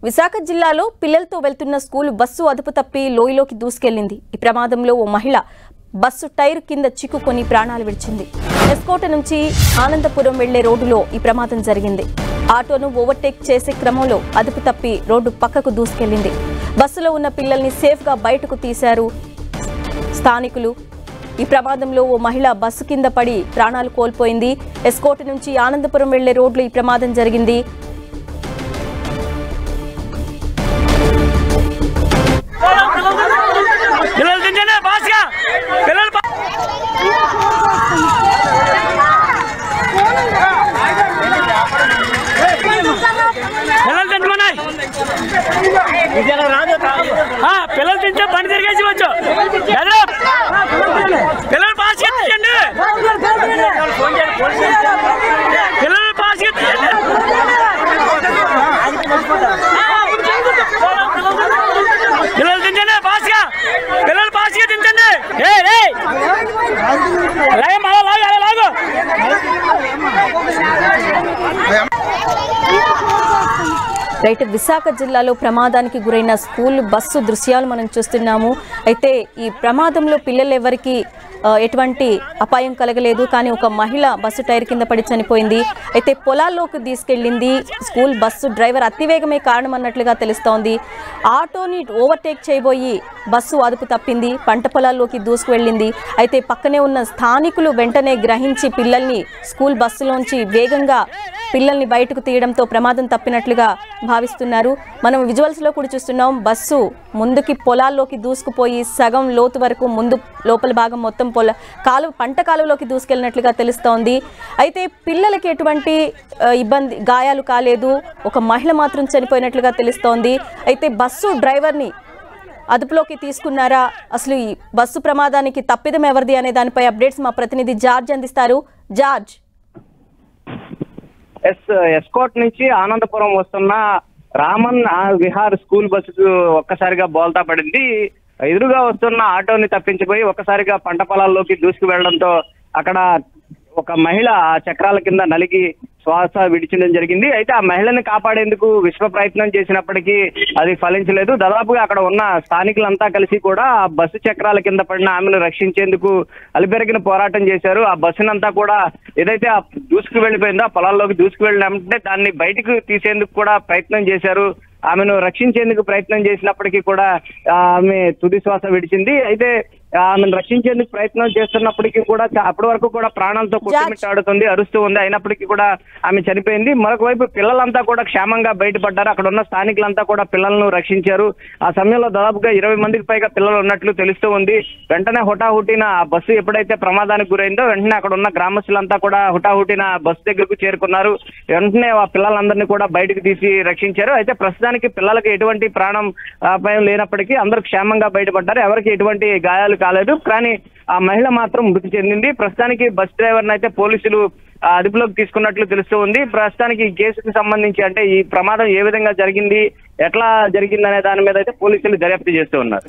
విశాఖ జిల్లాలో పిల్లలతో వెళ్తున్న స్కూల్ బస్సు అదుపు తప్పి లోయలోకి దూసుకెళ్లింది. ఈ ప్రమాదంలో ఓ మహిళ బస్సు టైర్ కింద చిక్కుకొని ప్రాణాలు విడిచింది. ఎస్కోట నుంచి ఆనందపురం వెళ్లే రోడ్డులో ఈ ప్రమాదం జరిగింది. ఆటోను ఓవర్టేక్ చేసే క్రమంలో అదుపు తప్పి రోడ్డు పక్కకు దూసుకెళ్లింది. బస్సులో ఉన్న పిల్లల్ని సేఫ్గా బయటకు తీశారు స్థానికులు. ఈ ప్రమాదంలో ఓ మహిళ బస్సు కింద పడి ప్రాణాలు కోల్పోయింది. ఎస్కోట నుంచి ఆనందపురం వెళ్లే రోడ్లో ఈ ప్రమాదం జరిగింది. పిల్లలు తింటే బండి తిరిగేసి వచ్చు పిల్లలు పాస్ చేయండి పిల్లలు పాస్ చేయండి పిల్లలు తింటండి పాస్గా పిల్లలు పాస్గా తింటండి లాగు రైట్. విశాఖ జిల్లాలో ప్రమాదానికి గురైన స్కూల్ బస్సు దృశ్యాలు మనం చూస్తున్నాము. అయితే ఈ ప్రమాదంలో పిల్లలు ఎవరికి ఎటువంటి అపాయం కలగలేదు. కానీ ఒక మహిళ బస్సు టైర్ కింద పడి చనిపోయింది. అయితే పొలాల్లోకి తీసుకెళ్లింది స్కూల్ బస్సు డ్రైవర్ అతివేగమే కారణం అన్నట్లుగా తెలుస్తోంది. ఆటోని ఓవర్టేక్ చేయబోయి బస్సు అదుపు తప్పింది, పంట పొలాల్లోకి దూసుకువెళ్ళింది. అయితే పక్కనే ఉన్న స్థానికులు వెంటనే గ్రహించి పిల్లల్ని స్కూల్ బస్సులోంచి వేగంగా పిల్లల్ని బయటకు తీయడంతో ప్రమాదం తప్పినట్లుగా భావిస్తున్నారు. మనం విజువల్స్లో కూడా చూస్తున్నాం. బస్సు ముందుకి పొలాల్లోకి దూసుకుపోయి సగం లోతు వరకు ముందు లోపల భాగం మొత్తం పంట కాలువలోకి దూసుకెళ్ళినట్లుగా తెలుస్తోంది. అయితే పిల్లలకి ఎటువంటి ఇబ్బంది గాయాలు కాలేదు. ఒక మహిళ మాత్రం చనిపోయినట్లుగా తెలుస్తోంది. అయితే బస్సు డ్రైవర్ని అదుపులోకి తీసుకున్నారా, అసలు ఈ బస్సు ప్రమాదానికి తప్పిదం ఎవరిది అనే దానిపై అప్డేట్స్ మా ప్రతినిధి జార్జ్ అందిస్తారు. జార్జ్, ఎస్కోట్ నుంచి ఆనందపురం వస్తున్న రామన్ విహార్ స్కూల్ బస్సుకు ఒక్కసారిగా బోల్తా పడింది. ఎదురుగా వస్తున్న ఆటోని తప్పించిపోయి ఒక్కసారిగా పంట పొలాల్లోకి దూసుకు వెళ్లడంతో అక్కడ ఒక మహిళ చక్రాల కింద నలిగి శ్వాస విడిచడం జరిగింది. అయితే ఆ మహిళని కాపాడేందుకు విశ్వ ప్రయత్నం చేసినప్పటికీ అది ఫలించలేదు. దాదాపుగా అక్కడ ఉన్న స్థానికులంతా కలిసి కూడా ఆ బస్సు చక్రాల కింద పడిన ఆమెను రక్షించేందుకు అలిపెరిగిన పోరాటం చేశారు. ఆ బస్సునంతా కూడా ఏదైతే ఆ దూసుకు వెళ్ళిపోయిందో ఆ పొలాల్లోకి దూసుకు వెళ్ళినట్టే దాన్ని బయటకు తీసేందుకు కూడా ప్రయత్నం చేశారు. ఆమెను రక్షించేందుకు ప్రయత్నం చేసినప్పటికీ కూడా ఆమె తుది శ్వాస విడిచింది. అయితే ఆమెను రక్షించేందుకు ప్రయత్నం చేస్తున్నప్పటికీ కూడా అప్పటి వరకు కూడా ప్రాణాలతో కొట్టుమిట్టాడుతుంది, అరుస్తూ ఉంది. అయినప్పటికీ కూడా ఆమె చనిపోయింది. మరొక వైపు పిల్లలంతా కూడా క్షేమంగా బయటపడ్డారు. అక్కడ ఉన్న స్థానికులంతా కూడా పిల్లలను రక్షించారు. ఆ సమయంలో దాదాపుగా 20 మందికి పైగా పిల్లలు ఉన్నట్లు తెలుస్తూ ఉంది. వెంటనే హుటాహుటిన ఆ బస్సు ఎప్పుడైతే ప్రమాదానికి గురైందో వెంటనే అక్కడ ఉన్న గ్రామస్తులంతా కూడా హుటాహుటిన బస్సు దగ్గరకు చేరుకున్నారు. వెంటనే ఆ పిల్లలందరినీ కూడా బయటకు తీసి రక్షించారు. అయితే ప్రస్తుతానికి పిల్లలకు ఎటువంటి ప్రాణాపాయం లేనప్పటికీ అందరూ క్షేమంగా బయటపడ్డారు. ఎవరికి ఎటువంటి గాయాలు కాలేదు. కానీ ఆ మహిళ మాత్రం మృతి చెందింది. ప్రస్తుతానికి బస్ డ్రైవర్ని అయితే పోలీసులు అదుపులోకి తీసుకున్నట్లు తెలుస్తూ ఉంది. ప్రస్తుతానికి ఈ కేసుకు సంబంధించి అంటే ఈ ప్రమాదం ఏ విధంగా జరిగింది, ఎట్లా జరిగిందనే దాని మీద అయితే పోలీసులు దర్యాప్తు చేస్తూ ఉన్నారు.